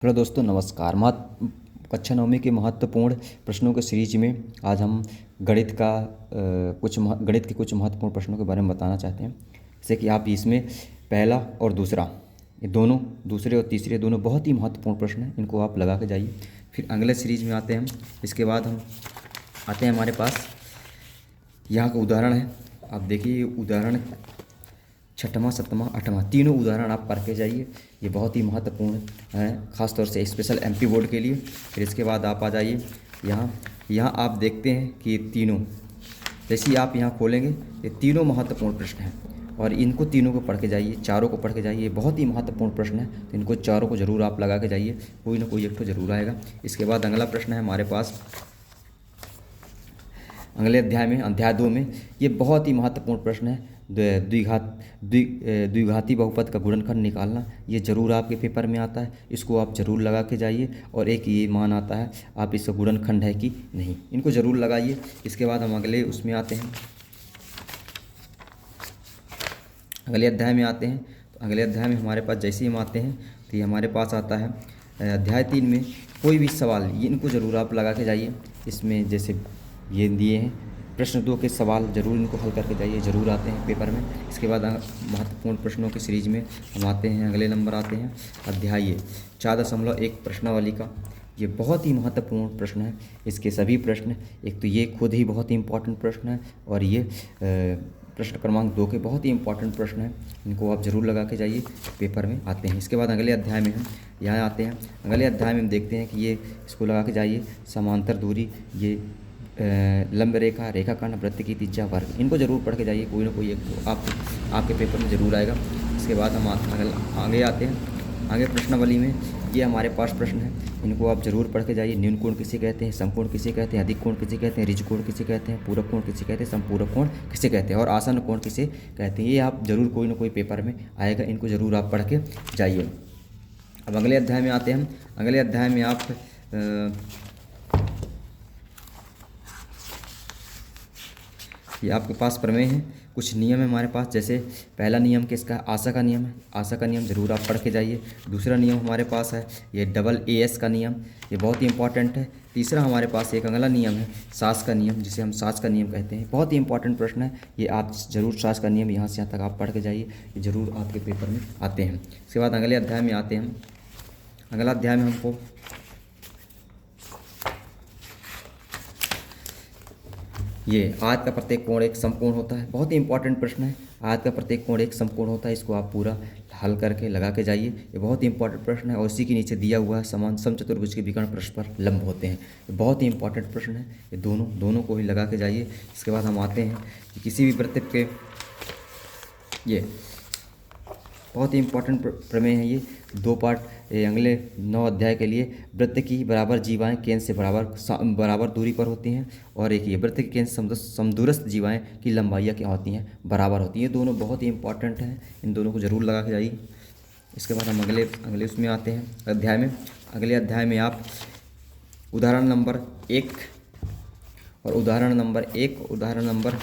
Hello दोस्तों, नमस्कार। कक्षा नवमी के महत्वपूर्ण प्रश्नों के सीरीज में आज हम गणित गणित के कुछ महत्वपूर्ण प्रश्नों के बारे में बताना चाहते हैं। जैसे कि आप इसमें पहला और दूसरा, ये दोनों, दूसरे और तीसरे दोनों बहुत ही महत्वपूर्ण प्रश्न हैं। इनको आप लगा के जाइए। फिर अगले सीरीज में आते हैं हम। इसके बाद हम आते हैं, हमारे पास यहाँ का उदाहरण है। आप देखिए, उदाहरण छठवां, सातवां, आठवां, तीनों उदाहरण आप पढ़ के जाइए। ये बहुत ही महत्वपूर्ण है, ख़ासतौर से स्पेशल एमपी बोर्ड के लिए। फिर इसके बाद आप आ जाइए यहाँ आप देखते हैं कि ये तीनों, जैसे ही आप यहाँ खोलेंगे, ये तीनों महत्वपूर्ण प्रश्न हैं और इनको तीनों को पढ़ के जाइए, चारों को पढ़ के जाइए। ये बहुत ही महत्वपूर्ण प्रश्न है, तो इनको चारों को ज़रूर आप लगा के जाइए। कोई ना कोई एक तो ज़रूर आएगा। इसके बाद अगला प्रश्न है हमारे पास अगले अध्याय में, अध्याय 2 में। ये बहुत ही महत्वपूर्ण प्रश्न है। द्विघाती बहुपद का गुणनखंड निकालना, ये ज़रूर आपके पेपर में आता है। इसको आप ज़रूर लगा के जाइए। और एक ये मान आता है, आप इसका गुणनखंड है कि नहीं, इनको ज़रूर लगाइए। इसके बाद हम अगले उसमें आते हैं, अगले अध्याय में आते हैं। तो अगले अध्याय में हमारे पास जैसे ही हम आते हैं, तो ये हमारे पास आता है अध्याय 3 में कोई भी सवाल, ये इनको ज़रूर आप लगा के जाइए। इसमें जैसे ये दिए हैं प्रश्न 2 के सवाल, ज़रूर इनको हल करके जाइए, ज़रूर आते हैं पेपर में। इसके बाद महत्वपूर्ण प्रश्नों की सीरीज में हम आते हैं। अगले नंबर आते हैं अध्याय 4.1 प्रश्नावली का। ये बहुत ही महत्वपूर्ण प्रश्न है। इसके सभी प्रश्न, एक तो ये खुद ही बहुत ही इम्पोर्टेंट प्रश्न है, और ये प्रश्न क्रमांक 2 के बहुत ही इंपॉर्टेंट प्रश्न हैं। इनको आप ज़रूर लगा के जाइए, पेपर में आते हैं। इसके बाद अगले अध्याय में हम यहाँ आते हैं। अगले अध्याय में हम देखते हैं कि ये इसको लगा के जाइए, समांतर दूरी, ये लंब रेखा, रेखाखंड, वृत्त की त्रिज्या, वर्ग, इनको ज़रूर पढ़ के जाइए। कोई ना कोई एक तो आपके पेपर में ज़रूर आएगा। इसके बाद हम आगे आते हैं। आगे प्रश्नावली में ये हमारे पास प्रश्न है, इनको आप ज़रूर पढ़ के जाइए। न्यून कोण किसे कहते हैं, समकोण किसे कहते हैं, अधिक कोण किसे कहते हैं, ऋज कोण किसे कहते हैं, पूरक कोण किसे कहते हैं, समपूरक कोण किसे कहते हैं, और आसन कोण किसे कहते हैं। ये आप ज़रूर कोई ना कोई पेपर में आएगा, इनको ज़रूर आप पढ़ के जाइए। अब अगले अध्याय में आते हैं हम। अगले अध्याय में आप ये आपके पास प्रमेय है, कुछ नियम है हमारे पास। जैसे पहला नियम किसका है, आशा का नियम है। आशा का नियम ज़रूर आप पढ़ के जाइए। दूसरा नियम हमारे पास है ये डबल AS का नियम, ये बहुत ही इंपॉर्टेंट है। तीसरा हमारे पास एक अगला नियम है, सास का नियम, जिसे हम सास का नियम कहते हैं। बहुत ही इंपॉर्टेंट प्रश्न है ये, आप ज़रूर सास का नियम यहाँ से यहाँ तक आप पढ़ के जाइए, ये ज़रूर आपके पेपर में आते हैं। इसके बाद अगले अध्याय में आते हैं हम। अगला अध्याय में हमको ये आयत का प्रत्येक कोण एक समकोण होता है, बहुत ही इंपॉर्टेंट प्रश्न है। आयत का प्रत्येक कोण एक समकोण होता है, इसको आप पूरा हल करके लगा के जाइए। ये बहुत ही इंपॉर्टेंट प्रश्न है, और इसी के नीचे दिया हुआ है समान समचतुर्भुज के विकर्ण परस्पर लंब होते हैं। ये बहुत ही इंपॉर्टेंट प्रश्न है, ये दोनों को ही लगा के जाइए। इसके बाद हम आते हैं कि किसी भी वृत्त के, ये बहुत ही इंपॉर्टेंट प्रमेय है। ये 2 पार्ट, अगले 9 अध्याय के लिए। वृत्त की बराबर जीवाएं केंद्र से बराबर दूरी पर होती हैं, और एक ये वृत्त के केंद्र समदूरस्थ जीवाएं की लंबाइयाँ क्या होती हैं, बराबर होती हैं। ये दोनों बहुत ही इंपॉर्टेंट हैं, इन दोनों को ज़रूर लगा के जाइए। इसके बाद हम अगले उसमें आते हैं अध्याय में। अगले अध्याय में आप उदाहरण नंबर 1 और उदाहरण नंबर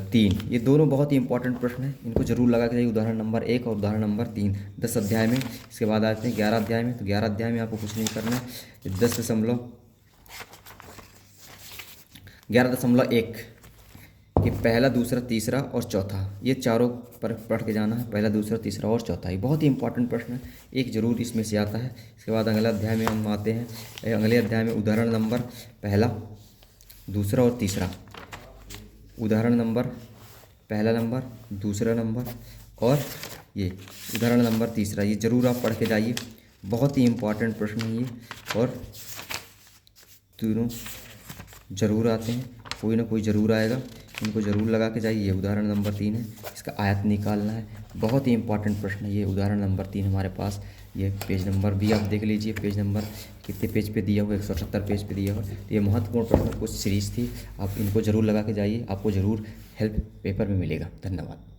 3, ये दोनों बहुत ही इंपॉर्टेंट प्रश्न हैं, इनको जरूर लगा के जाइए। उदाहरण नंबर 1 और उदाहरण नंबर 3 10 अध्याय में। इसके बाद आते हैं 11 अध्याय में। तो 11 अध्याय में आपको कुछ नहीं करना है, 11.1 कि पहला, दूसरा, तीसरा और चौथा, ये चारों पर पढ़ के जाना है। पहला, दूसरा, तीसरा और चौथा, ये बहुत ही इंपॉर्टेंट प्रश्न है, एक जरूर इसमें से आता है। इसके बाद अगले अध्याय में हम आते हैं। अगले अध्याय में उदाहरण नंबर पहला, दूसरा और तीसरा, उदाहरण नंबर पहला नंबर, दूसरा नंबर और ये उदाहरण नंबर तीसरा, ये ज़रूर आप पढ़ के जाइए। बहुत ही इम्पॉर्टेंट प्रश्न है ये, और तीनों ज़रूर आते हैं, कोई ना कोई ज़रूर आएगा, इनको ज़रूर लगा के जाइए। ये उदाहरण नंबर 3 है, इसका आयत निकालना है, बहुत ही इंपॉर्टेंट प्रश्न है ये। उदाहरण नंबर 3 हमारे पास, ये पेज नंबर भी आप देख लीजिए, पेज नंबर कितने पेज पे दिया हुआ है, 178 पेज पे दिया हुआ है। तो ये महत्वपूर्ण प्रश्न कुछ सीरीज़ थी, आप इनको ज़रूर लगा के जाइए, आपको ज़रूर हेल्प पेपर में मिलेगा। धन्यवाद।